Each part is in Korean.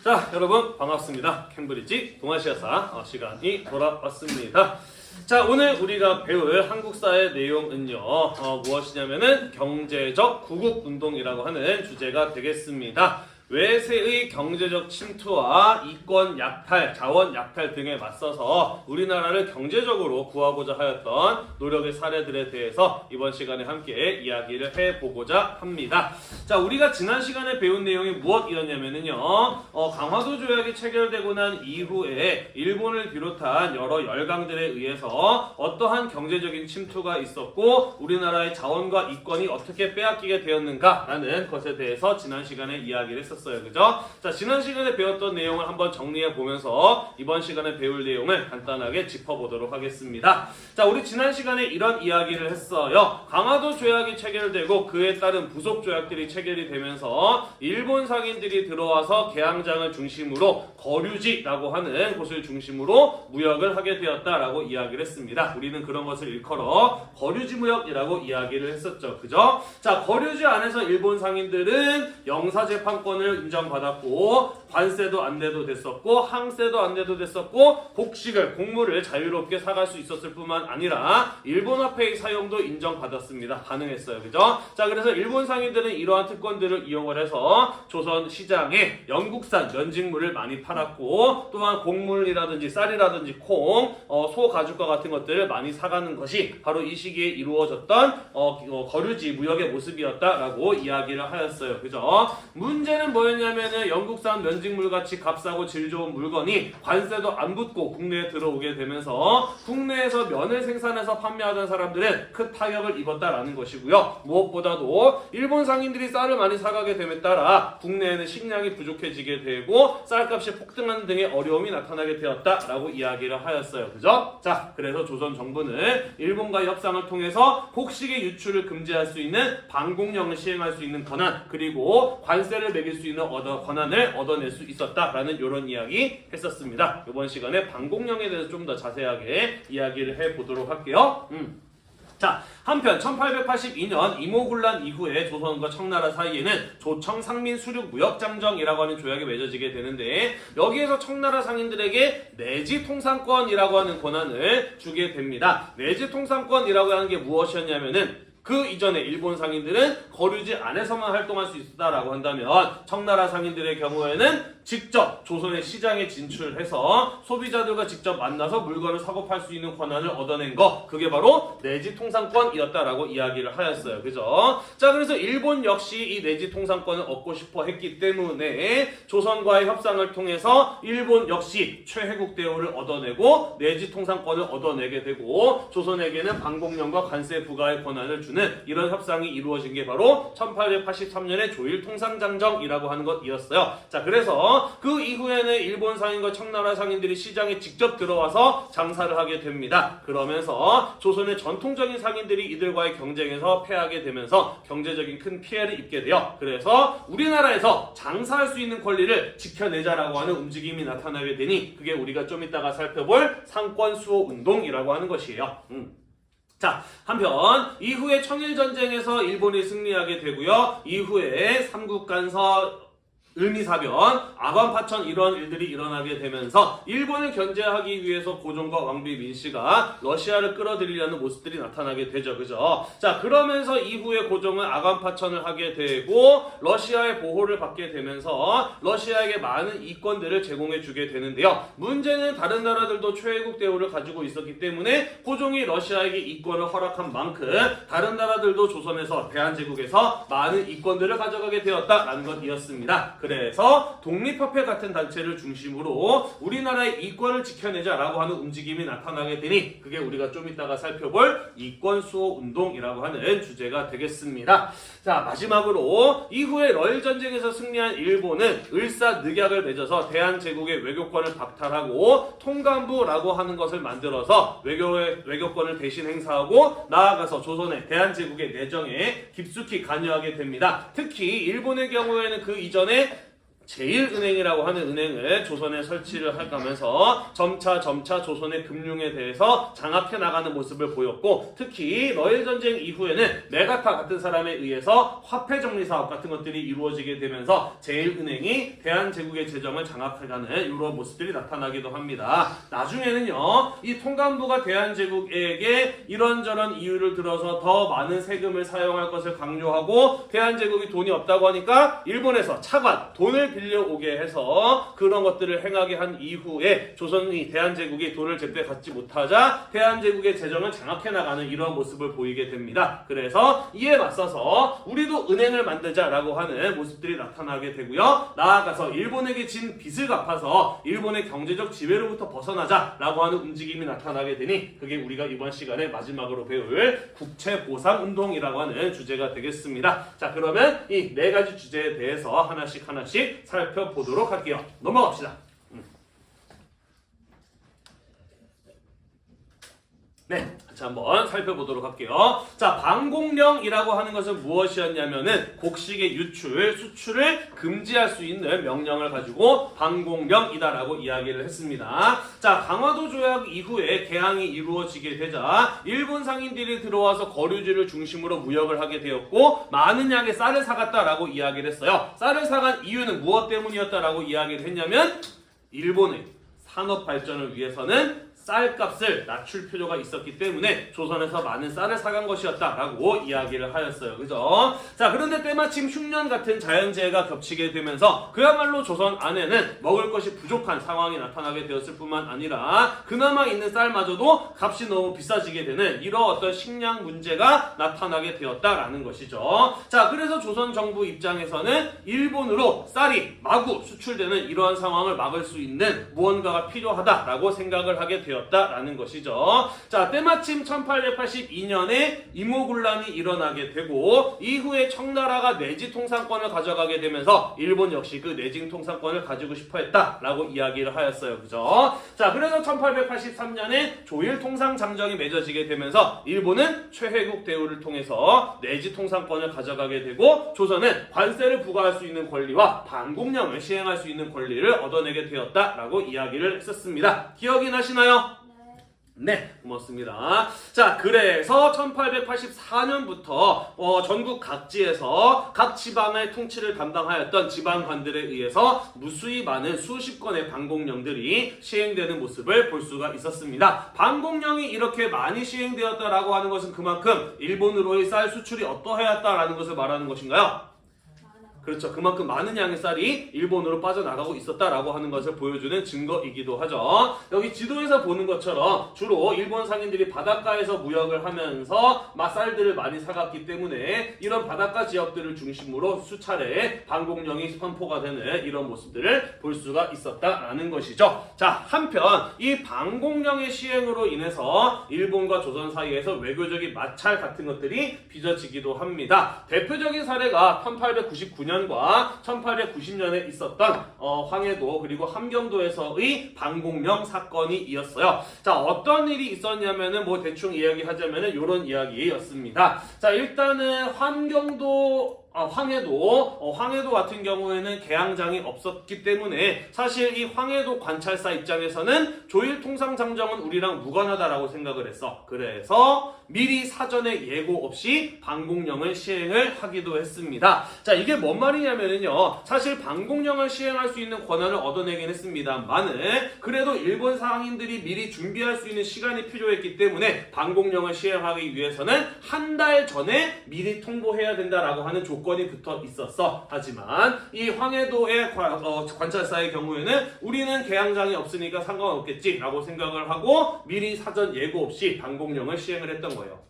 자, 여러분 반갑습니다. 캠브리지 동아시아사 시간이 돌아왔습니다. 자, 오늘 우리가 배울 한국사의 내용은요, 무엇이냐면은 경제적 구국운동이라고 하는 주제가 되겠습니다. 외세의 경제적 침투와 이권 약탈, 자원 약탈 등에 맞서서 우리나라를 경제적으로 구하고자 하였던 노력의 사례들에 대해서 이번 시간에 함께 이야기를 해보고자 합니다. 자, 우리가 지난 시간에 배운 내용이 무엇이었냐면요, 강화도 조약이 체결되고 난 이후에 일본을 비롯한 여러 열강들에 의해서 어떠한 경제적인 침투가 있었고 우리나라의 자원과 이권이 어떻게 빼앗기게 되었는가라는 것에 대해서 지난 시간에 이야기를 했었습니다. 그죠? 자, 지난 시간에 배웠던 내용을 한번 정리해 보면서 이번 시간에 배울 내용을 간단하게 짚어보도록 하겠습니다. 자, 우리 지난 시간에 이런 이야기를 했어요. 강화도 조약이 체결되고 그에 따른 부속 조약들이 체결이 되면서 일본 상인들이 들어와서 개항장을 중심으로 거류지라고 하는 곳을 중심으로 무역을 하게 되었다라고 이야기를 했습니다. 우리는 그런 것을 일컬어 거류지 무역이라고 이야기를 했었죠. 그죠? 자, 거류지 안에서 일본 상인들은 영사재판권을 인정받았고 관세도 안 내도 됐었고 항세도 안 내도 됐었고 곡식을 곡물을 자유롭게 사갈 수 있었을 뿐만 아니라 일본 화폐의 사용도 인정받았습니다. 가능했어요. 그죠? 자, 그래서 일본 상인들은 이러한 특권들을 이용을 해서 조선 시장에 영국산 면직물을 많이 팔았고 또한 곡물이라든지 쌀이라든지 콩, 소 가죽과 같은 것들을 많이 사가는 것이 바로 이 시기에 이루어졌던 거류지 무역의 모습이었다라고 이야기를 하였어요. 그죠? 문제는 뭐였냐면은 영국산 면직물 같이 값싸고 질 좋은 물건이 관세도 안 붙고 국내에 들어오게 되면서 국내에서 면을 생산해서 판매하던 사람들은 큰 타격을 입었다라는 것이고요. 무엇보다도 일본 상인들이 쌀을 많이 사가게 됨에 따라 국내에는 식량이 부족해지게 되고 쌀값이 폭등하는 등의 어려움이 나타나게 되었다라고 이야기를 하였어요. 그죠? 자, 그래서 조선 정부는 일본과 협상을 통해서 곡식의 유출을 금지할 수 있는 방공령을 시행할 수 있는 권한, 그리고 관세를 매길 수 있는 권한을 얻어낼 수 있었다라는 이런 이야기 했었습니다. 이번 시간에 방공령에 대해서 좀 더 자세하게 이야기를 해보도록 할게요. 자, 한편 1882년 이모군란 이후에 조선과 청나라 사이에는 조청 상민 수륙 무역장정이라고 하는 조약이 맺어지게 되는데 여기에서 청나라 상인들에게 내지 통상권이라고 하는 권한을 주게 됩니다. 내지 통상권이라고 하는 게 무엇이었냐면은 그 이전에 일본 상인들은 거류지 안에서만 활동할 수 있었다라고 한다면 청나라 상인들의 경우에는 직접 조선의 시장에 진출해서 소비자들과 직접 만나서 물건을 사고 팔 수 있는 권한을 얻어낸 거, 그게 바로 내지 통상권이었다라고 이야기를 하였어요. 그죠? 자, 그래서 일본 역시 이 내지 통상권을 얻고 싶어 했기 때문에 조선과의 협상을 통해서 일본 역시 최혜국 대우를 얻어내고 내지 통상권을 얻어내게 되고 조선에게는 방공령과 관세 부과의 권한을 주는 이런 협상이 이루어진 게 바로 1883년의 조일통상장정이라고 하는 것이었어요. 자, 그래서 그 이후에는 일본 상인과 청나라 상인들이 시장에 직접 들어와서 장사를 하게 됩니다. 그러면서 조선의 전통적인 상인들이 이들과의 경쟁에서 패하게 되면서 경제적인 큰 피해를 입게 돼요. 그래서 우리나라에서 장사할 수 있는 권리를 지켜내자라고 하는 움직임이 나타나게 되니 그게 우리가 좀 이따가 살펴볼 상권수호운동이라고 하는 것이에요. 자, 한편 이후에 청일전쟁에서 일본이 승리하게 되고요. 이후에 삼국간서 을미사변, 아관파천 이런 일들이 일어나게 되면서 일본을 견제하기 위해서 고종과 왕비 민씨가 러시아를 끌어들이려는 모습들이 나타나게 되죠. 그죠? 자, 그러면서 이후에 고종은 아관파천을 하게 되고 러시아의 보호를 받게 되면서 러시아에게 많은 이권들을 제공해 주게 되는데요. 문제는 다른 나라들도 최혜국 대우를 가지고 있었기 때문에 고종이 러시아에게 이권을 허락한 만큼 다른 나라들도 조선에서 대한제국에서 많은 이권들을 가져가게 되었다라는 것이었습니다. 그래서 독립협회 같은 단체를 중심으로 우리나라의 이권을 지켜내자라고 하는 움직임이 나타나게 되니 그게 우리가 좀 이따가 살펴볼 이권수호운동이라고 하는 주제가 되겠습니다. 자, 마지막으로 이후에 러일전쟁에서 승리한 일본은 을사늑약을 맺어서 대한제국의 외교권을 박탈하고 통감부라고 하는 것을 만들어서 외교권을 대신 행사하고 나아가서 조선의 대한제국의 내정에 깊숙이 관여하게 됩니다. 특히 일본의 경우에는 그 이전에 제1은행이라고 하는 은행을 조선에 설치를 하면서 점차 조선의 금융에 대해서 장악해 나가는 모습을 보였고, 특히 러일전쟁 이후에는 메가타 같은 사람에 의해서 화폐정리 사업 같은 것들이 이루어지게 되면서 제1은행이 대한제국의 재정을 장악해가는 이런 모습들이 나타나기도 합니다. 나중에는요, 이 통감부가 대한제국에게 이런저런 이유를 들어서 더 많은 세금을 사용할 것을 강조하고, 대한제국이 돈이 없다고 하니까 일본에서 차관, 돈을 빌려오게 해서 그런 것들을 행하게 한 이후에 조선이 대한제국이 돈을 제때 갖지 못하자 대한제국의 재정을 장악해 나가는 이런 모습을 보이게 됩니다. 그래서 이에 맞서서 우리도 은행을 만들자라고 하는 모습들이 나타나게 되고요. 나아가서 일본에게 진 빚을 갚아서 일본의 경제적 지배로부터 벗어나자라고 하는 움직임이 나타나게 되니, 그게 우리가 이번 시간에 마지막으로 배울 국채보상운동이라고 하는 주제가 되겠습니다. 자, 그러면 이 네 가지 주제에 대해서 하나씩 살펴보도록 할게요. 넘어갑시다. 네, 같이 한번 살펴보도록 할게요. 자, 방공령이라고 하는 것은 무엇이었냐면은 곡식의 유출, 수출을 금지할 수 있는 명령을 가지고 방공령이다라고 이야기를 했습니다. 자, 강화도 조약 이후에 개항이 이루어지게 되자 일본 상인들이 들어와서 거류지를 중심으로 무역을 하게 되었고, 많은 양의 쌀을 사갔다라고 이야기를 했어요. 쌀을 사간 이유는 무엇 때문이었다라고 이야기를 했냐면, 일본의 산업 발전을 위해서는 쌀값을 낮출 필요가 있었기 때문에 조선에서 많은 쌀을 사간 것이었다라고 이야기를 하였어요. 그죠? 자, 그런데 때마침 흉년 같은 자연재해가 겹치게 되면서 그야말로 조선 안에는 먹을 것이 부족한 상황이 나타나게 되었을 뿐만 아니라 그나마 있는 쌀마저도 값이 너무 비싸지게 되는 이런 어떤 식량 문제가 나타나게 되었다라는 것이죠. 자, 그래서 조선 정부 입장에서는 일본으로 쌀이 마구 수출되는 이러한 상황을 막을 수 있는 무언가가 필요하다라고 생각을 하게 되었습니다. 라는 것이죠. 자, 때마침 1882년에 임오군란이 일어나게 되고, 이후에 청나라가 내지 통상권을 가져가게 되면서 일본 역시 그 내지 통상권을 가지고 싶어 했다라고 이야기를 하였어요. 그죠? 자, 그래서 1883년에 조일 통상장정이 맺어지게 되면서 일본은 최혜국 대우를 통해서 내지 통상권을 가져가게 되고, 조선은 관세를 부과할 수 있는 권리와 반공령을 시행할 수 있는 권리를 얻어내게 되었다라고 이야기를 했었습니다. 기억이 나시나요? 네, 고맙습니다. 자, 그래서 1884년부터 전국 각지에서 각 지방의 통치를 담당하였던 지방관들에 의해서 무수히 많은 수십 건의 반공령들이 시행되는 모습을 볼 수가 있었습니다. 반공령이 이렇게 많이 시행되었다라고 하는 것은 그만큼 일본으로의 쌀 수출이 어떠하였다라는 것을 말하는 것인가요? 그렇죠. 그만큼 많은 양의 쌀이 일본으로 빠져나가고 있었다라고 하는 것을 보여주는 증거이기도 하죠. 여기 지도에서 보는 것처럼 주로 일본 상인들이 바닷가에서 무역을 하면서 쌀들을 많이 사갔기 때문에 이런 바닷가 지역들을 중심으로 수차례 반공령이 선포가 되는 이런 모습들을 볼 수가 있었다라는 것이죠. 자, 한편 이 반공령의 시행으로 인해서 일본과 조선 사이에서 외교적인 마찰 같은 것들이 빚어지기도 합니다. 대표적인 사례가 1899년 과 1890년에 있었던 황해도 그리고 함경도에서의 반공령 사건이 이었어요. 자, 어떤 일이 있었냐면은 뭐 대충 이야기하자면은 이런 이야기였습니다. 자, 일단은 황해도 같은 경우에는 개항장이 없었기 때문에 사실 이 황해도 관찰사 입장에서는 조일 통상장정은 우리랑 무관하다라고 생각을 했어. 그래서 미리 사전에 예고 없이 반공령을 시행을 하기도 했습니다. 자, 이게 뭔 말이냐면요, 사실 반공령을 시행할 수 있는 권한을 얻어내긴 했습니다만은 그래도 일본 상인들이 미리 준비할 수 있는 시간이 필요했기 때문에 반공령을 시행하기 위해서는 한 달 전에 미리 통보해야 된다라고 하는 조건이 붙어 있었어. 하지만 이 황해도의 관찰사의 경우에는 우리는 개항장이 없으니까 상관없겠지라고 생각을 하고 미리 사전 예고 없이 반공령을 시행을 했던 거예요.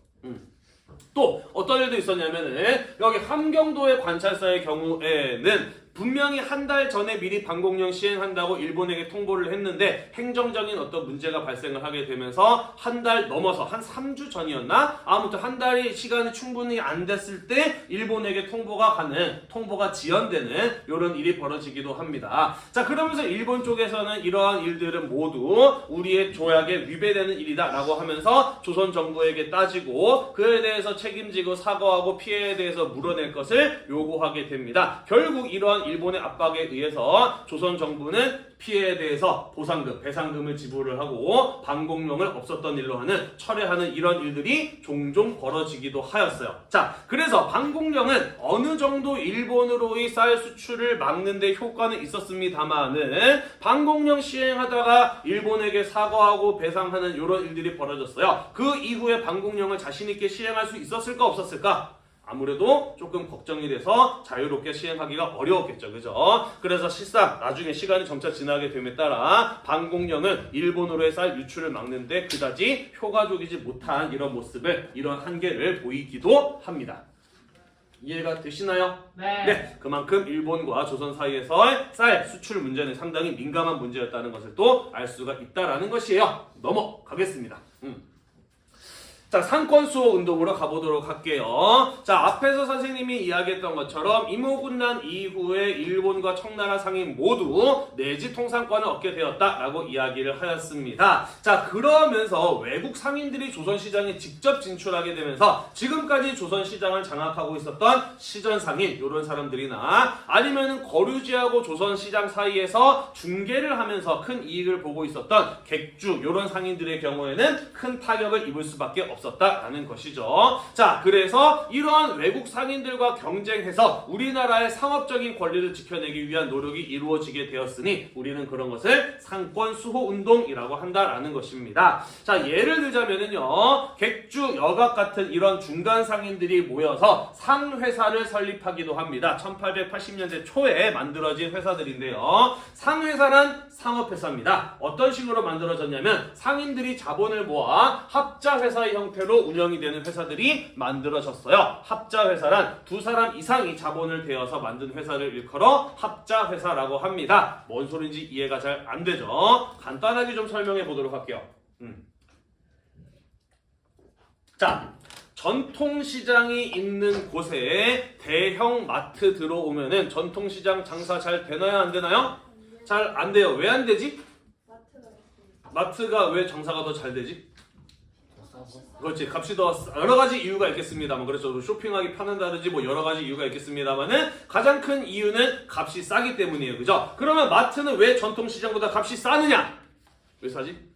또 어떤 일도 있었냐면은 여기 함경도의 관찰사의 경우에는 분명히 한 달 전에 미리 반공령 시행한다고 일본에게 통보를 했는데 행정적인 어떤 문제가 발생을 하게 되면서 한 달 넘어서 한 3주 전이었나? 아무튼 한 달이 시간이 충분히 안 됐을 때 일본에게 통보가 지연되는 이런 일이 벌어지기도 합니다. 자, 그러면서 일본 쪽에서는 이러한 일들은 모두 우리의 조약에 위배되는 일이다 라고 하면서 조선 정부에게 따지고 그에 대해서 책임지고 사과하고 피해에 대해서 물어낼 것을 요구하게 됩니다. 결국 이러한 일본의 압박에 의해서 조선 정부는 피해에 대해서 보상금, 배상금을 지불을 하고 방공령을 없었던 일로 하는 철회하는 이런 일들이 종종 벌어지기도 하였어요. 자, 그래서 방공령은 어느 정도 일본으로의 쌀 수출을 막는 데 효과는 있었습니다만은 방공령 시행하다가 일본에게 사과하고 배상하는 이런 일들이 벌어졌어요. 그 이후에 방공령을 자신 있게 시행할 수 있었을까 없었을까? 아무래도 조금 걱정이 돼서 자유롭게 시행하기가 어려웠겠죠. 그죠? 그래서 실상 나중에 시간이 점차 지나게 됨에 따라 방공령은 일본으로의 쌀 유출을 막는데 그다지 효과적이지 못한 이런 모습을, 이런 한계를 보이기도 합니다. 이해가 되시나요? 네. 그만큼 일본과 조선 사이에서의 쌀 수출 문제는 상당히 민감한 문제였다는 것을 또 알 수가 있다라는 것이에요. 넘어가겠습니다. 자, 상권수호 운동으로 가보도록 할게요. 자, 앞에서 선생님이 이야기했던 것처럼 임오군난 이후에 일본과 청나라 상인 모두 내지 통상권을 얻게 되었다라고 이야기를 하였습니다. 자, 그러면서 외국 상인들이 조선시장에 직접 진출하게 되면서 지금까지 조선시장을 장악하고 있었던 시전상인 이런 사람들이나 아니면 거류지하고 조선시장 사이에서 중개를 하면서 큰 이익을 보고 있었던 객주 이런 상인들의 경우에는 큰 타격을 입을 수밖에 없었다라는 것이죠. 자, 그래서 이러한 외국 상인들과 경쟁해서 우리나라의 상업적인 권리를 지켜내기 위한 노력이 이루어지게 되었으니 우리는 그런 것을 상권 수호 운동이라고 한다라는 것입니다. 자, 예를 들자면은요, 객주, 여각 같은 이런 중간 상인들이 모여서 상회사를 설립하기도 합니다. 1880년대 초에 만들어진 회사들인데요. 상회사란 상업회사입니다. 어떤 식으로 만들어졌냐면 상인들이 자본을 모아 합자회사의 형태로 운영이 되는 회사들이 만들어졌어요. 합자회사란 두 사람 이상이 자본을 대어서 만든 회사를 일컬어 합자회사라고 합니다. 뭔 소린지 이해가 잘 안 되죠? 간단하게 좀 설명해 보도록 할게요. 자, 전통시장이 있는 곳에 대형 마트 들어오면은 전통시장 장사 잘 되나요? 안 되나요? 잘 안 돼요. 왜 안 되지? 마트가 왜 장사가 더 잘 되지? 그렇지, 값이 더 여러 가지 이유가 있겠습니다만, 그래서 쇼핑하기 편한다든지 뭐 여러 가지 이유가 있겠습니다만은 가장 큰 이유는 값이 싸기 때문이에요. 그죠? 그러면 마트는 왜 전통시장보다 값이 싸느냐? 왜 싸지?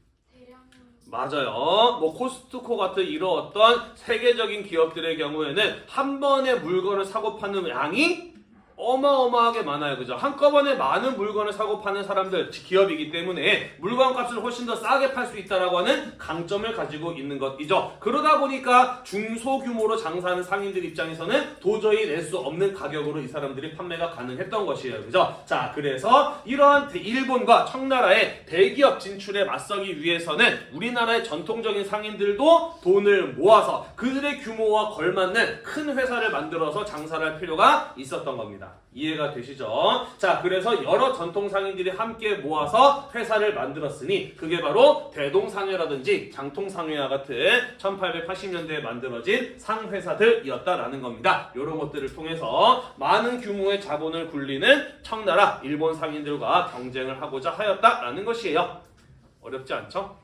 맞아요. 뭐 코스트코 같은 이런 어떤 세계적인 기업들의 경우에는 한 번에 물건을 사고 파는 양이 어마어마하게 많아요. 그죠? 한꺼번에 많은 물건을 사고 파는 사람들, 기업이기 때문에 물건 값을 훨씬 더 싸게 팔 수 있다라고 하는 강점을 가지고 있는 것이죠. 그러다 보니까 중소규모로 장사하는 상인들 입장에서는 도저히 낼 수 없는 가격으로 이 사람들이 판매가 가능했던 것이에요. 그죠? 자, 그래서 이러한 일본과 청나라의 대기업 진출에 맞서기 위해서는 우리나라의 전통적인 상인들도 돈을 모아서 그들의 규모와 걸맞는 큰 회사를 만들어서 장사를 할 필요가 있었던 겁니다. 이해가 되시죠? 자, 그래서 여러 전통 상인들이 함께 모아서 회사를 만들었으니 그게 바로 대동상회라든지 장통상회와 같은 1880년대에 만들어진 상회사들이었다라는 겁니다. 이런 것들을 통해서 많은 규모의 자본을 굴리는 청나라, 일본 상인들과 경쟁을 하고자 하였다라는 것이에요. 어렵지 않죠?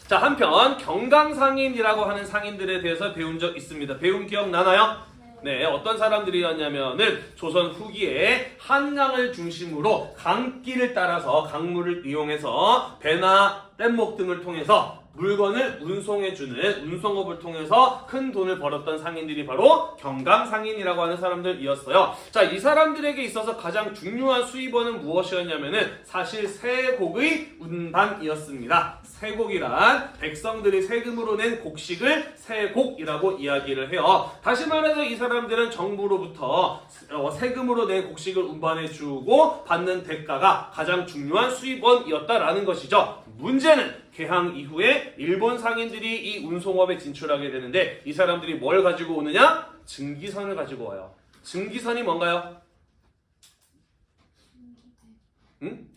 자, 한편 경강상인이라고 하는 상인들에 대해서 배운 적 있습니다. 배운 기억 나나요? 네, 어떤 사람들이었냐면은 조선 후기에 한강을 중심으로 강길을 따라서 강물을 이용해서 배나 뗏목 등을 통해서 물건을 운송해주는 운송업을 통해서 큰 돈을 벌었던 상인들이 바로 경강상인이라고 하는 사람들이었어요. 자, 이 사람들에게 있어서 가장 중요한 수입원은 무엇이었냐면은 사실 세곡의 운반이었습니다. 세곡이란 백성들이 세금으로 낸 곡식을 세곡이라고 이야기를 해요. 다시 말해서 이 사람들은 정부로부터 세금으로 낸 곡식을 운반해주고 받는 대가가 가장 중요한 수입원이었다라는 것이죠. 문제는 개항 이후에 일본 상인들이 이 운송업에 진출하게 되는데 이 사람들이 뭘 가지고 오느냐? 증기선을 가지고 와요. 증기선이 뭔가요? 응?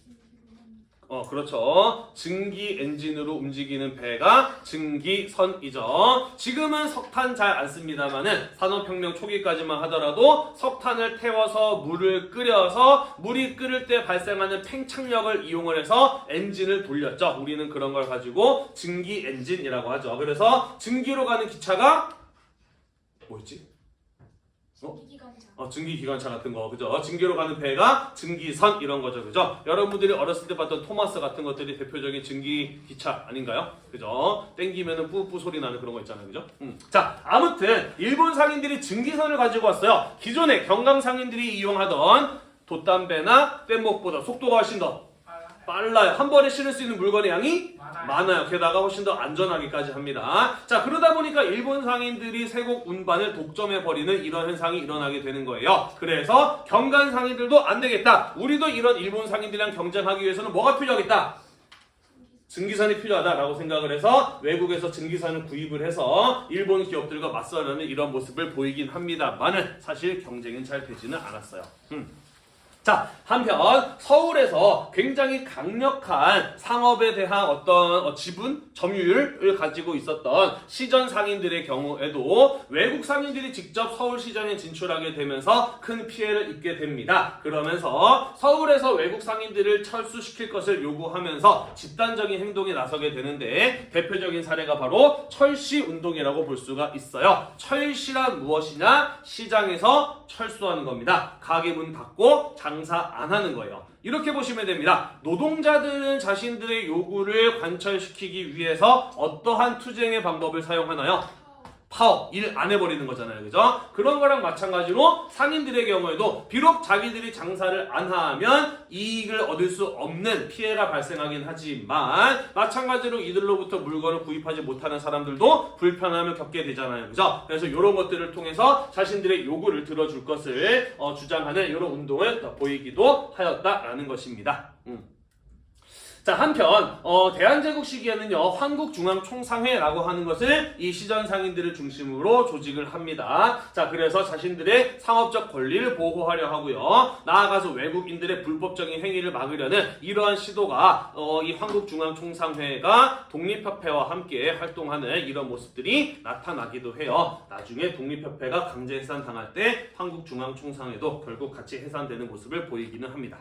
그렇죠. 증기 엔진으로 움직이는 배가 증기선이죠. 지금은 석탄 잘 안 씁니다만은 산업혁명 초기까지만 하더라도 석탄을 태워서 물을 끓여서 물이 끓을 때 발생하는 팽창력을 이용을 해서 엔진을 돌렸죠. 우리는 그런 걸 가지고 증기 엔진이라고 하죠. 그래서 증기로 가는 기차가 뭐였지? 증기기관차 같은 거, 그죠? 증기로 가는 배가 증기선 이런 거죠, 그죠? 여러분들이 어렸을 때 봤던 토마스 같은 것들이 대표적인 증기기차 아닌가요? 그죠? 땡기면은 뿌뿌 소리 나는 그런 거 있잖아요, 그죠? 자, 아무튼 일본 상인들이 증기선을 가지고 왔어요. 기존에 경강 상인들이 이용하던 돛담배나 뗏목보다 속도가 훨씬 더 빨라요. 한 번에 실을 수 있는 물건의 양이 많아요. 게다가 훨씬 더 안전하기까지 합니다. 자, 그러다 보니까 일본 상인들이 세곡 운반을 독점해버리는 이런 현상이 일어나게 되는 거예요. 그래서 경간 상인들도 안 되겠다. 우리도 이런 일본 상인들이랑 경쟁하기 위해서는 뭐가 필요하겠다? 증기선이 필요하다라고 생각을 해서 외국에서 증기선을 구입을 해서 일본 기업들과 맞서려는 이런 모습을 보이긴 합니다만은 사실 경쟁은 잘 되지는 않았어요. 자, 한편 서울에서 굉장히 강력한 상업에 대한 어떤 지분, 점유율을 가지고 있었던 시전 상인들의 경우에도 외국 상인들이 직접 서울 시장에 진출하게 되면서 큰 피해를 입게 됩니다. 그러면서 서울에서 외국 상인들을 철수시킬 것을 요구하면서 집단적인 행동에 나서게 되는데 대표적인 사례가 바로 철시 운동이라고 볼 수가 있어요. 철시란 무엇이냐? 시장에서 철수하는 겁니다. 가게 문 닫고 장사 안 하는 거예요. 이렇게 보시면 됩니다. 노동자들은 자신들의 요구를 관철시키기 위해서 어떠한 투쟁의 방법을 사용하나요? 파업, 일 안 해버리는 거잖아요. 그죠? 그런 거랑 마찬가지로 상인들의 경우에도 비록 자기들이 장사를 안 하면 이익을 얻을 수 없는 피해가 발생하긴 하지만 마찬가지로 이들로부터 물건을 구입하지 못하는 사람들도 불편함을 겪게 되잖아요. 그죠? 그래서 이런 것들을 통해서 자신들의 요구를 들어줄 것을 주장하는 이런 운동을 보이기도 하였다라는 것입니다. 자, 한편 대한제국 시기에는요 한국중앙총상회라고 하는 것을 이 시전 상인들을 중심으로 조직을 합니다. 자, 그래서 자신들의 상업적 권리를 보호하려 하고요, 나아가서 외국인들의 불법적인 행위를 막으려는 이러한 시도가 이 한국중앙총상회가 독립협회와 함께 활동하는 이런 모습들이 나타나기도 해요. 나중에 독립협회가 강제 해산 당할 때 한국중앙총상회도 결국 같이 해산되는 모습을 보이기는 합니다.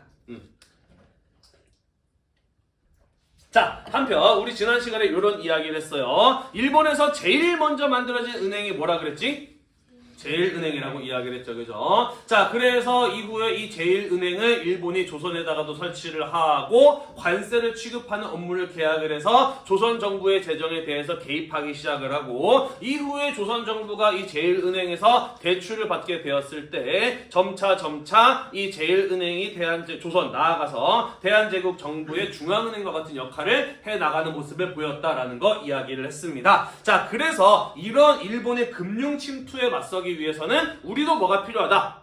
자, 한편 우리 지난 시간에 이런 이야기를 했어요. 일본에서 제일 먼저 만들어진 은행이 뭐라 그랬지? 제일은행이라고 이야기를 했죠. 그죠? 자, 그래서 이후에 이 제일은행을 일본이 조선에다가도 설치를 하고 관세를 취급하는 업무를 계약을 해서 조선 정부의 재정에 대해서 개입하기 시작을 하고, 이후에 조선 정부가 이 제일은행에서 대출을 받게 되었을 때 점차 이 제일은행이 조선 나아가서 대한제국 정부의 중앙은행과 같은 역할을 해나가는 모습을 보였다라는 거 이야기를 했습니다. 자, 그래서 이런 일본의 금융 침투에 맞서기 위해서는 우리도 뭐가 필요하다?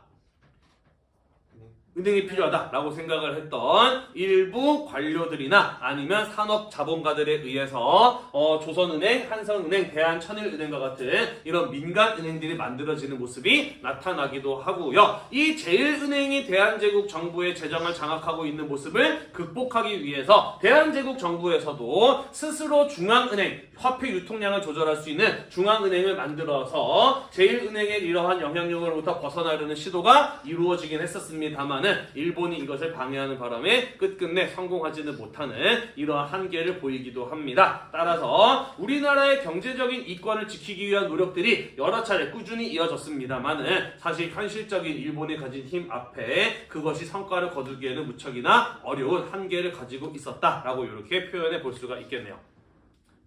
은행이 필요하다라고 생각을 했던 일부 관료들이나 아니면 산업 자본가들에 의해서 조선은행, 한성은행, 대한천일은행과 같은 이런 민간은행들이 만들어지는 모습이 나타나기도 하고요. 이 제일은행이 대한제국 정부의 재정을 장악하고 있는 모습을 극복하기 위해서 대한제국 정부에서도 스스로 중앙은행, 화폐 유통량을 조절할 수 있는 중앙은행을 만들어서 제일은행의 이러한 영향력으로부터 벗어나려는 시도가 이루어지긴 했었습니다만은 일본이 이것을 방해하는 바람에 끝끝내 성공하지는 못하는 이러한 한계를 보이기도 합니다. 따라서 우리나라의 경제적인 이권을 지키기 위한 노력들이 여러 차례 꾸준히 이어졌습니다만은 사실 현실적인 일본이 가진 힘 앞에 그것이 성과를 거두기에는 무척이나 어려운 한계를 가지고 있었다라고 이렇게 표현해 볼 수가 있겠네요.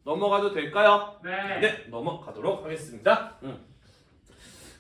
넘어가도 될까요? 네, 넘어가도록 하겠습니다.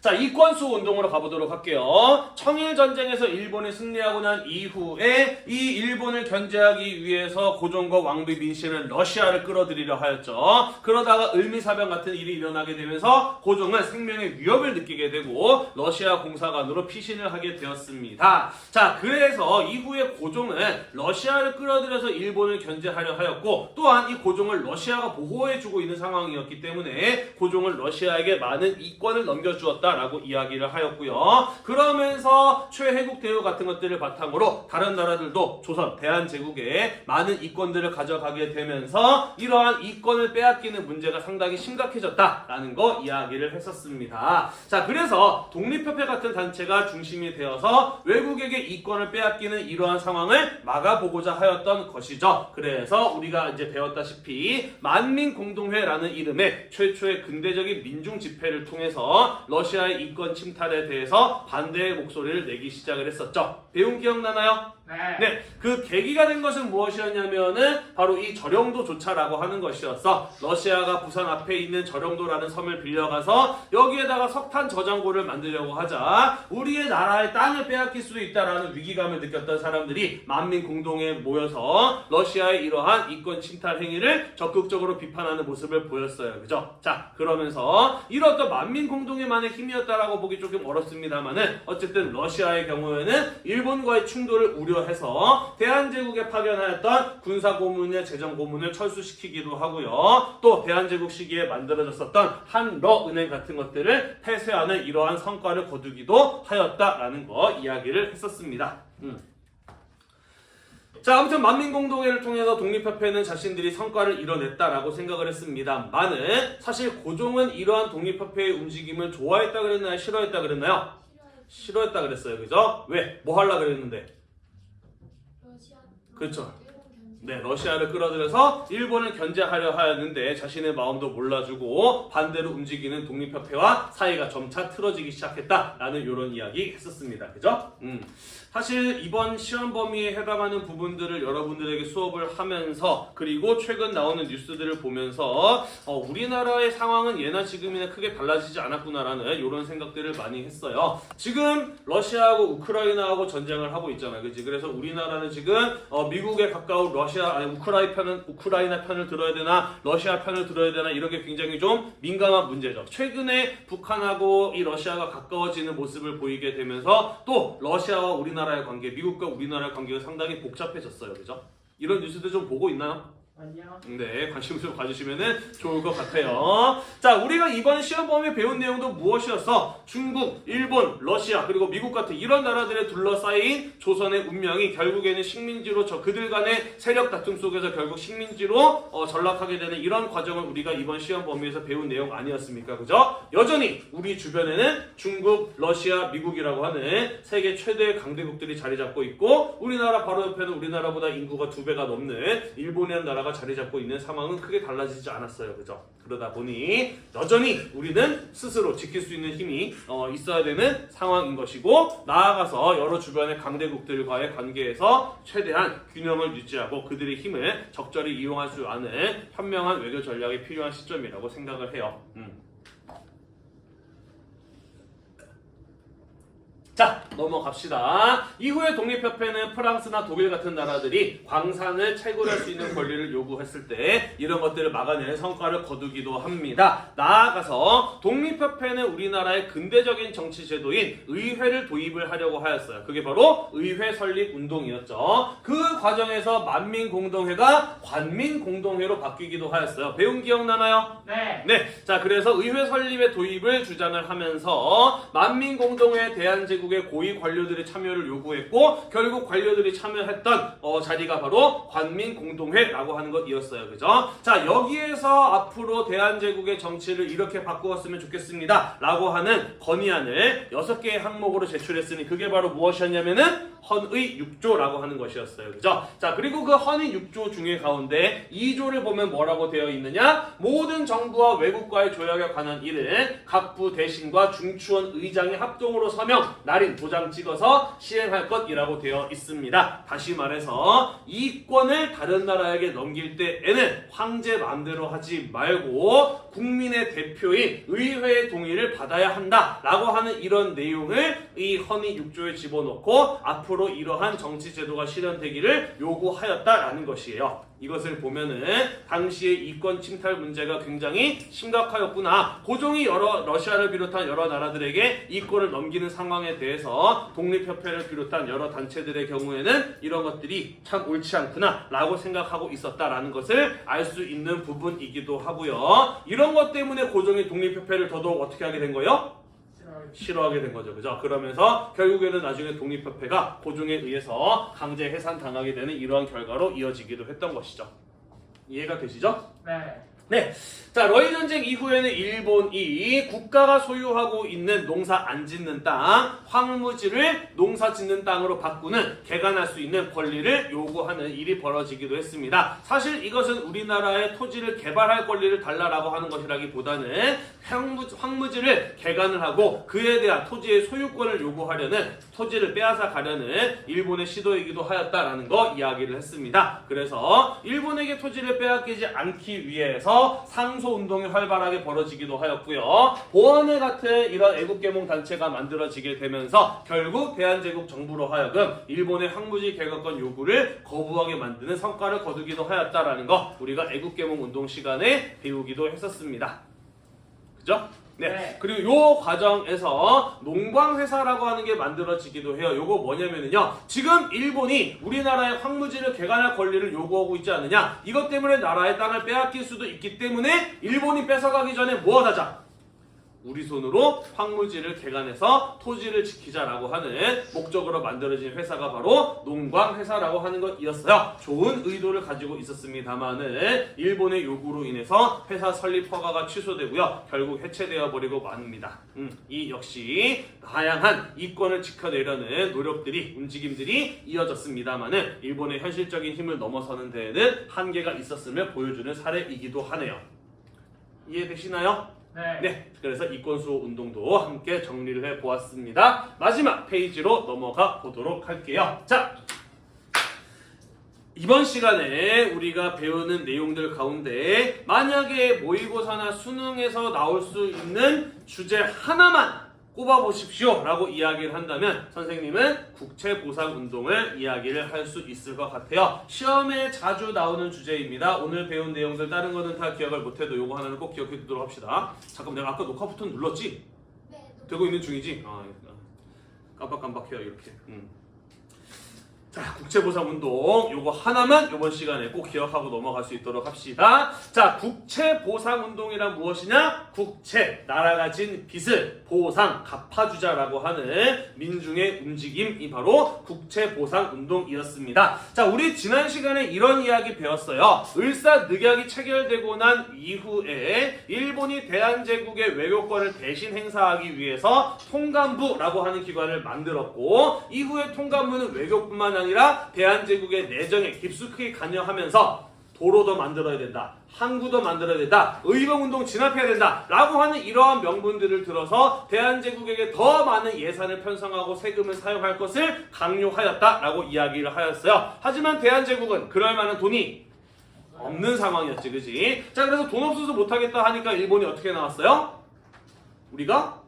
자, 이권수 운동으로 가보도록 할게요. 청일전쟁에서 일본이 승리하고 난 이후에 이 일본을 견제하기 위해서 고종과 왕비 민씨는 러시아를 끌어들이려 하였죠. 그러다가 을미사병 같은 일이 일어나게 되면서 고종은 생명의 위협을 느끼게 되고 러시아 공사관으로 피신을 하게 되었습니다. 자, 그래서 이후에 고종은 러시아를 끌어들여서 일본을 견제하려 하였고, 또한 이 고종을 러시아가 보호해주고 있는 상황이었기 때문에 고종은 러시아에게 많은 이권을 넘겨주었다 라고 이야기를 하였고요. 그러면서 최혜국 대우 같은 것들을 바탕으로 다른 나라들도 조선, 대한제국에 많은 이권들을 가져가게 되면서 이러한 이권을 빼앗기는 문제가 상당히 심각해졌다라는 거 이야기를 했었습니다. 자, 그래서 독립협회 같은 단체가 중심이 되어서 외국에게 이권을 빼앗기는 이러한 상황을 막아보고자 하였던 것이죠. 그래서 우리가 이제 배웠다시피 만민공동회라는 이름의 최초의 근대적인 민중집회를 통해서 러시아 러시아의 이권 침탈에 대해서 반대의 목소리를 내기 시작을 했었죠. 배운 기억나나요? 네, 그 계기가 된 것은 무엇이었냐면은 바로 이 저령도 조차라고 하는 것이었어. 러시아가 부산 앞에 있는 저령도라는 섬을 빌려가서 여기에다가 석탄 저장고를 만들려고 하자 우리의 나라의 땅을 빼앗길 수도 있다라는 위기감을 느꼈던 사람들이 만민 공동에 모여서 러시아의 이러한 이권 침탈 행위를 적극적으로 비판하는 모습을 보였어요. 그죠? 자, 그러면서 이런 어떤 만민 공동의만의 힘이었다라고 보기 조금 어렵습니다만은 어쨌든 러시아의 경우에는 일본과의 충돌을 우려해서 대한제국에 파견하였던 군사고문의 재정고문을 철수시키기도 하고요. 또 대한제국 시기에 만들어졌었던 한러은행 같은 것들을 폐쇄하는 이러한 성과를 거두기도 하였다라는 거 이야기를 했었습니다. 자, 아무튼 만민공동회를 통해서 독립협회는 자신들이 성과를 이뤄냈다라고 생각을 했습니다만은 사실 고종은 이러한 독립협회의 움직임을 좋아했다 그랬나요? 싫어했다 그랬나요? 싫어했다 그랬어요. 그죠? 왜? 뭐 하려고 그랬는데? 그렇죠. 네, 러시아를 끌어들여서 일본을 견제하려 하였는데 자신의 마음도 몰라주고 반대로 움직이는 독립협회와 사이가 점차 틀어지기 시작했다라는 이런 이야기 했었습니다. 그죠? 사실 이번 시험 범위에 해당하는 부분들을 여러분들에게 수업을 하면서 그리고 최근 나오는 뉴스들을 보면서 우리나라의 상황은 예나 지금이나 크게 달라지지 않았구나라는 이런 생각들을 많이 했어요. 지금 러시아하고 우크라이나하고 전쟁을 하고 있잖아요. 그치? 그래서 우리나라는 지금 미국에 가까운 우크라이나 편을 들어야 되나 러시아 편을 들어야 되나 이런 게 굉장히 좀 민감한 문제죠. 최근에 북한하고 이 러시아가 가까워지는 모습을 보이게 되면서 또 러시아와 우리나라의 관계, 미국과 우리나라의 관계가 상당히 복잡해졌어요. 그죠? 이런 뉴스들 좀 보고 있나요? 아니요. 네, 관심 좀 가지시면 좋을 것 같아요. 자, 우리가 이번 시험 범위에 배운 내용도 무엇이었어? 중국, 일본, 러시아, 그리고 미국 같은 이런 나라들에 둘러싸인 조선의 운명이 결국에는 식민지로 그들 간의 세력 다툼 속에서 결국 식민지로 전락하게 되는 이런 과정을 우리가 이번 시험 범위에서 배운 내용 아니었습니까? 그죠? 여전히 우리 주변에는 중국, 러시아, 미국이라고 하는 세계 최대의 강대국들이 자리 잡고 있고 우리나라 바로 옆에는 우리나라보다 인구가 2배가 넘는 일본이라는 나라가 자리 잡고 있는 상황은 크게 달라지지 않았어요. 그죠? 그러다 보니 여전히 우리는 스스로 지킬 수 있는 힘이 있어야 되는 상황인 것이고 나아가서 여러 주변의 강대국들과의 관계에서 최대한 균형을 유지하고 그들의 힘을 적절히 이용할 수 있는 현명한 외교 전략이 필요한 시점이라고 생각을 해요. 자, 넘어갑시다. 이후에 독립협회는 프랑스나 독일 같은 나라들이 광산을 채굴할 수 있는 권리를 요구했을 때 이런 것들을 막아내는 성과를 거두기도 합니다. 나아가서 독립협회는 우리나라의 근대적인 정치 제도인 의회를 도입을 하려고 하였어요. 그게 바로 의회 설립 운동이었죠. 그 과정에서 만민공동회가 관민공동회로 바뀌기도 하였어요. 배운 기억나나요? 네. 네. 자, 그래서 의회 설립의 도입을 주장을 하면서 만민공동회 대한제국의 고위 관료들의 참여를 요구했고 결국 관료들이 참여했던 자리가 바로 관민공동회라고 하는 것이었어요. 그죠? 자, 여기에서 앞으로 대한제국의 정치를 이렇게 바꾸었으면 좋겠습니다 라고 하는 건의안을 6개의 항목으로 제출했으니 그게 바로 무엇이었냐면은 헌의 6조라고 하는 것이었어요. 그죠? 자, 그리고 그 헌의 6조 중에 가운데 2조를 보면 뭐라고 되어 있느냐? 모든 정부와 외국과의 조약에 관한 일은 각부 대신과 중추원 의장이 합동으로 서명, 날인, 도장 찍어서 시행할 것이라고 되어 있습니다. 다시 말해서 이권을 다른 나라에게 넘길 때에는 황제 마음대로 하지 말고 국민의 대표인 의회의 동의를 받아야 한다라고 하는 이런 내용을 이 헌의 6조에 집어넣고 앞으로 이러한 정치 제도가 실현되기를 요구하였다라는 것이에요. 이것을 보면은 당시의 이권 침탈 문제가 굉장히 심각하였구나. 고종이 러시아를 비롯한 여러 나라들에게 이권을 넘기는 상황에 대해서 독립협회를 비롯한 여러 단체들의 경우에는 이런 것들이 참 옳지 않구나 라고 생각하고 있었다라는 것을 알 수 있는 부분이기도 하고요. 이런 것 때문에 고종이 독립협회를 더더욱 어떻게 하게 된 거예요? 싫어하게 된 거죠. 그죠? 그러면서 결국에는 나중에 독립협회가 고종에 의해서 강제 해산당하게 되는 이러한 결과로 이어지기도 했던 것이죠. 이해가 되시죠? 네. 네. 자, 러일 전쟁 이후에는 일본이 국가가 소유하고 있는 농사 안 짓는 땅, 황무지를 농사 짓는 땅으로 바꾸는 개간할 수 있는 권리를 요구하는 일이 벌어지기도 했습니다. 사실 이것은 우리나라의 토지를 개발할 권리를 달라라고 하는 것이라기보다는 황무지를 개간을 하고 그에 대한 토지의 소유권을 요구하려는, 토지를 빼앗아 가려는 일본의 시도이기도 하였다라는 거 이야기를 했습니다. 그래서 일본에게 토지를 빼앗기지 않기 위해서 상소운동이 활발하게 벌어지기도 하였고요. 보안회 같은 이런 애국계몽 단체가 만들어지게 되면서 결국 대한제국 정부로 하여금 일본의 황무지 개각권 요구를 거부하게 만드는 성과를 거두기도 하였다라는 거 우리가 애국계몽 운동 시간에 배우기도 했었습니다. 그죠? 네. 그리고 요 과정에서 농광회사라고 하는 게 만들어지기도 해요. 요거 뭐냐면요. 지금 일본이 우리나라의 황무지를 개간할 권리를 요구하고 있지 않느냐. 이것 때문에 나라의 땅을 빼앗길 수도 있기 때문에 일본이 뺏어가기 전에 무엇하자? 우리 손으로 황무지를 개간해서 토지를 지키자라고 하는 목적으로 만들어진 회사가 바로 농광회사라고 하는 것이었어요. 좋은 의도를 가지고 있었습니다만은 일본의 요구로 인해서 회사 설립 허가가 취소되고요. 결국 해체되어 버리고 맙니다. 이 역시 다양한 이권을 지켜내려는 노력들이, 움직임들이 이어졌습니다만은 일본의 현실적인 힘을 넘어서는 데에는 한계가 있었음을 보여주는 사례이기도 하네요. 이해되시나요? 네. 그래서 이권수호 운동도 함께 정리를 해보았습니다. 마지막 페이지로 넘어가 보도록 할게요. 자, 이번 시간에 우리가 배우는 내용들 가운데 만약에 모의고사나 수능에서 나올 수 있는 주제 하나만 꼽아보십시오 라고 이야기를 한다면 선생님은 국채보상운동을 이야기를 할 수 있을 것 같아요. 시험에 자주 나오는 주제입니다. 오늘 배운 내용들 다른 거는 다 기억을 못해도 요거 하나는 꼭 기억해 두도록 합시다. 잠깐 내가 아까 녹화 버튼 눌렀지? 네. 되고 있는 중이지? 깜빡깜빡해요 이렇게. 자, 국채보상운동 요거 하나만 요번 시간에 꼭 기억하고 넘어갈 수 있도록 합시다. 자, 국채보상운동이란 무엇이냐? 국채, 나라가 진 빚을 보상, 갚아주자라고 하는 민중의 움직임이 바로 국채보상운동이었습니다. 자, 우리 지난 시간에 이런 이야기 배웠어요. 을사늑약이 체결되고 난 이후에 일본이 대한제국의 외교권을 대신 행사하기 위해서 통감부라고 하는 기관을 만들었고 이후에 통감부는 외교뿐만 아니라 대한제국의 내정에 깊숙이 관여하면서 도로도 만들어야 된다, 항구도 만들어야 된다, 의병운동 진압해야 된다 라고 하는 이러한 명분들을 들어서 대한제국에게 더 많은 예산을 편성하고 세금을 사용할 것을 강요하였다 라고 이야기를 하였어요. 하지만 대한제국은 그럴 만한 돈이 없는 상황이었지, 그지? 자, 그래서 돈 없어서 못하겠다 하니까 일본이 어떻게 나왔어요? 우리가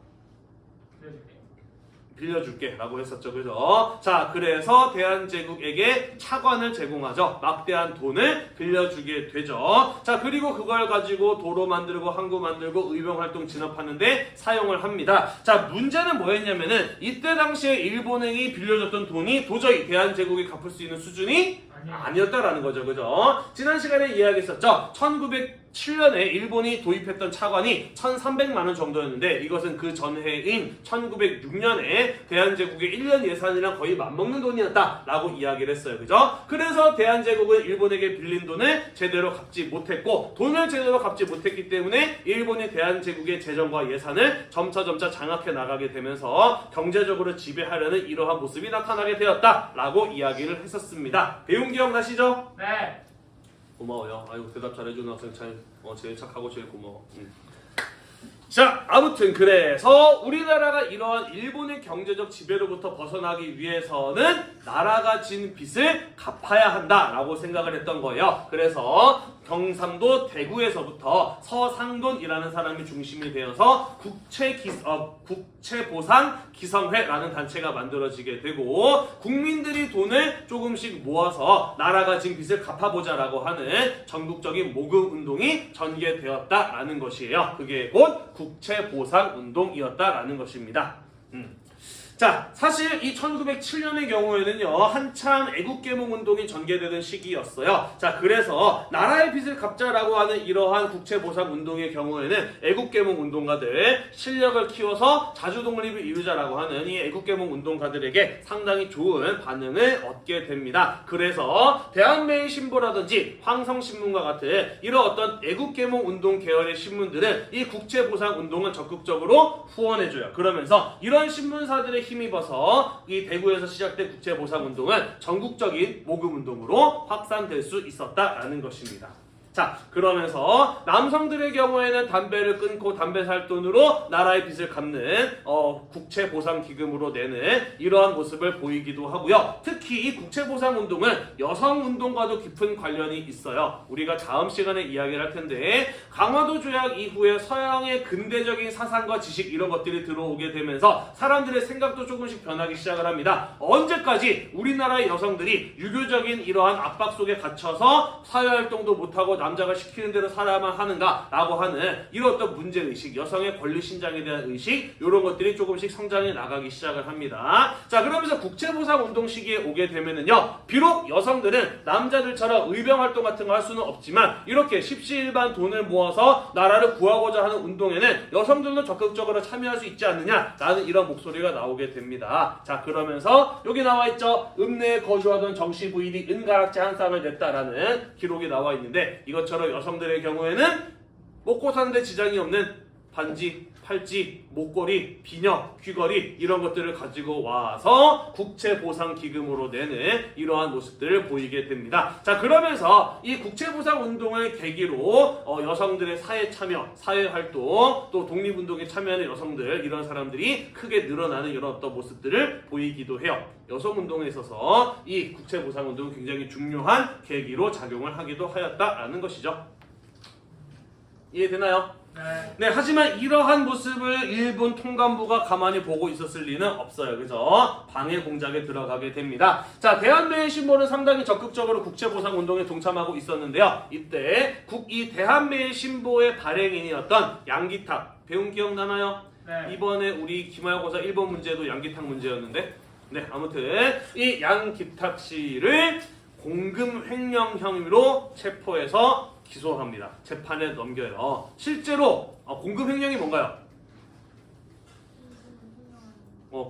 빌려줄게 라고 했었죠. 그죠? 자, 그래서 대한제국에게 차관을 제공하죠. 막대한 돈을 빌려주게 되죠. 자, 그리고 그걸 가지고 도로 만들고 항구 만들고 의병활동 진압하는데 사용을 합니다. 자, 문제는 뭐였냐면은 이때 당시에 일본행이 빌려줬던 돈이 도저히 대한제국이 갚을 수 있는 수준이 아니었다라는 거죠. 그죠? 지난 시간에 이야기했었죠. 1907년에 일본이 도입했던 차관이 1,300만 원 정도였는데 이것은 그 전해인 1906년에 대한제국의 1년 예산이랑 거의 맞먹는 돈이었다라고 이야기를 했어요. 그죠? 그래서 대한제국은 일본에게 빌린 돈을 제대로 갚지 못했고 돈을 제대로 갚지 못했기 때문에 일본이 대한제국의 재정과 예산을 점차 장악해 나가게 되면서 경제적으로 지배하려는 이러한 모습이 나타나게 되었다라고 이야기를 했었습니다. 배운 기억나시죠? 네. 고마워요. 아이고 대답 잘해주는 학생 제일 착하고 제일 고마워. 자, 아무튼 그래서 우리나라가 이러한 일본의 경제적 지배로부터 벗어나기 위해서는 나라가 진 빚을 갚아야 한다라고 생각을 했던 거예요. 그래서 경상도 대구에서부터 서상돈이라는 사람이 중심이 되어서 국채보상기성회라는 단체가 만들어지게 되고 국민들이 돈을 조금씩 모아서 나라가 진 빚을 갚아보자라고 하는 전국적인 모금운동이 전개되었다라는 것이에요. 그게 곧 국채보상운동이었다라는 것입니다. 자, 사실 이 1907년의 경우에는요, 한참 애국계몽 운동이 전개되던 시기였어요. 자, 그래서 나라의 빚을 갚자라고 하는 이러한 국채보상 운동의 경우에는 애국계몽 운동가들 실력을 키워서 자주독립을 이루자라고 하는 이 애국계몽 운동가들에게 상당히 좋은 반응을 얻게 됩니다. 그래서 대한매일신보라든지 황성신문과 같은 이런 어떤 애국계몽 운동 계열의 신문들은 이 국채보상 운동을 적극적으로 후원해줘요. 그러면서 이런 신문사들의 힘입어서 이 대구에서 시작된 국채보상운동은 전국적인 모금운동으로 확산될 수 있었다라는 것입니다. 자, 그러면서 남성들의 경우에는 담배를 끊고 담배 살 돈으로 나라의 빚을 갚는 국채보상기금으로 내는 이러한 모습을 보이기도 하고요. 특히 이 국채보상운동은 여성운동과도 깊은 관련이 있어요. 우리가 다음 시간에 이야기를 할 텐데 강화도 조약 이후에 서양의 근대적인 사상과 지식 이런 것들이 들어오게 되면서 사람들의 생각도 조금씩 변하기 시작을 합니다. 언제까지 우리나라의 여성들이 유교적인 이러한 압박 속에 갇혀서 사회활동도 못하고 남자가 시키는 대로 살아야만 하는가 라고 하는 이런 어떤 문제의식, 여성의 권리 신장에 대한 의식 이런 것들이 조금씩 성장해 나가기 시작을 합니다. 자, 그러면서 국채보상 운동 시기에 오게 되면은요, 비록 여성들은 남자들처럼 의병활동 같은 거 할 수는 없지만 이렇게 십시일반 돈을 모아서 나라를 구하고자 하는 운동에는 여성들도 적극적으로 참여할 수 있지 않느냐라는 이런 목소리가 나오게 됩니다. 자, 그러면서 여기 나와 있죠. 읍내에 거주하던 정씨 부인이 은가락지 한 쌍을 냈다라는 기록이 나와 있는데 이것처럼 여성들의 경우에는 먹고 사는데 지장이 없는 반지, 팔찌, 목걸이, 비녀, 귀걸이 이런 것들을 가지고 와서 국채보상기금으로 내는 이러한 모습들을 보이게 됩니다. 자, 그러면서 이 국채보상운동을 계기로 여성들의 사회참여, 사회활동, 또 독립운동에 참여하는 여성들 이런 사람들이 크게 늘어나는 이런 어떤 모습들을 보이기도 해요. 여성운동에 있어서 이 국채보상운동은 굉장히 중요한 계기로 작용을 하기도 하였다라는 것이죠. 이해되나요? 네, 하지만 이러한 모습을 일본 통감부가 가만히 보고 있었을 리는 없어요. 그래서 방해 공작에 들어가게 됩니다. 자, 대한매일신보는 상당히 적극적으로 국채보상 운동에 동참하고 있었는데요. 이때 이 대한매일신보의 발행인이었던 양기탁 배운 기억나나요? 네. 이번에 우리 기말고사 1번 문제도 양기탁 문제였는데, 네, 아무튼 이 양기탁 씨를 공금 횡령 혐의로 체포해서 기소합니다. 재판에 넘겨요. 실제로 공금 횡령이 뭔가요?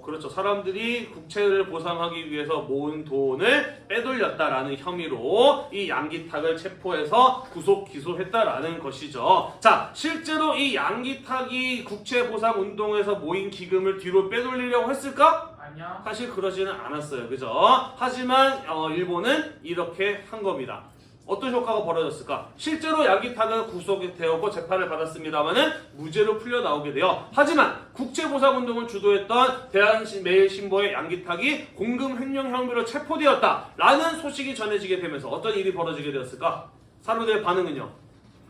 그렇죠. 사람들이 국채를 보상하기 위해서 모은 돈을 빼돌렸다라는 혐의로 이 양기탁을 체포해서 구속 기소했다라는 것이죠. 자, 실제로 이 양기탁이 국채 보상 운동에서 모인 기금을 뒤로 빼돌리려고 했을까? 아니요. 사실 그러지는 않았어요. 그죠? 하지만 일본은 이렇게 한 겁니다. 어떤 효과가 벌어졌을까? 실제로 양기탁은 구속이 되었고 재판을 받았습니다만은 무죄로 풀려 나오게 돼요. 하지만 국채보상운동을 주도했던 대한매일신보의 양기탁이 공금 횡령 혐의로 체포되었다라는 소식이 전해지게 되면서 어떤 일이 벌어지게 되었을까? 사람들의 반응은요?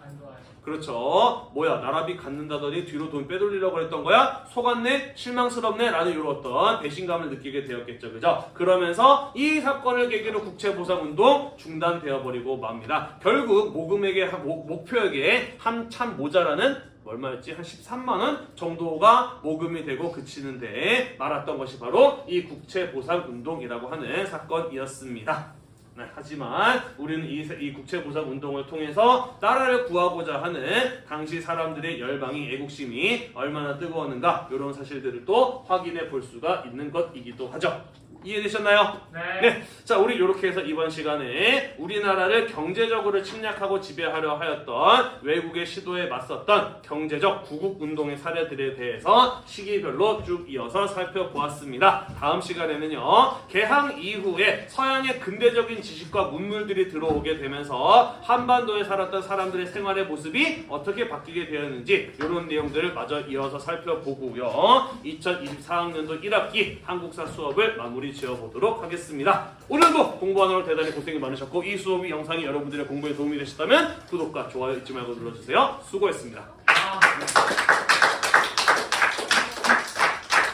안 좋아요. 그렇죠. 뭐야, 나라비 갖는다더니 뒤로 돈 빼돌리려고 했던 거야? 속았네? 실망스럽네? 라는 이런 어떤 배신감을 느끼게 되었겠죠. 그죠? 그러면서 이 사건을 계기로 국채보상운동 중단되어 버리고 맙니다. 결국 목표액에 한참 모자라는 얼마였지? 한 13만원 정도가 모금이 되고 그치는데 말았던 것이 바로 이 국채보상운동이라고 하는 사건이었습니다. 네, 하지만 우리는 이 국채보상운동을 통해서 나라를 구하고자 하는 당시 사람들의 열망이, 애국심이 얼마나 뜨거웠는가 이런 사실들을 또 확인해 볼 수가 있는 것이기도 하죠. 이해되셨나요? 네. 자, 우리 이렇게 해서 이번 시간에 우리나라를 경제적으로 침략하고 지배하려 하였던 외국의 시도에 맞섰던 경제적 구국운동의 사례들에 대해서 시기별로 쭉 이어서 살펴보았습니다. 다음 시간에는요, 개항 이후에 서양의 근대적인 지식과 문물들이 들어오게 되면서 한반도에 살았던 사람들의 생활의 모습이 어떻게 바뀌게 되었는지 이런 내용들을 마저 이어서 살펴보고요. 2024학년도 1학기 한국사 수업을 마무리 지어보도록 하겠습니다. 오늘도 공부하느라 대단히 고생이 많으셨고 이 수업이 영상이 여러분들의 공부에 도움이 되셨다면 구독과 좋아요 잊지 말고 눌러주세요. 수고했습니다.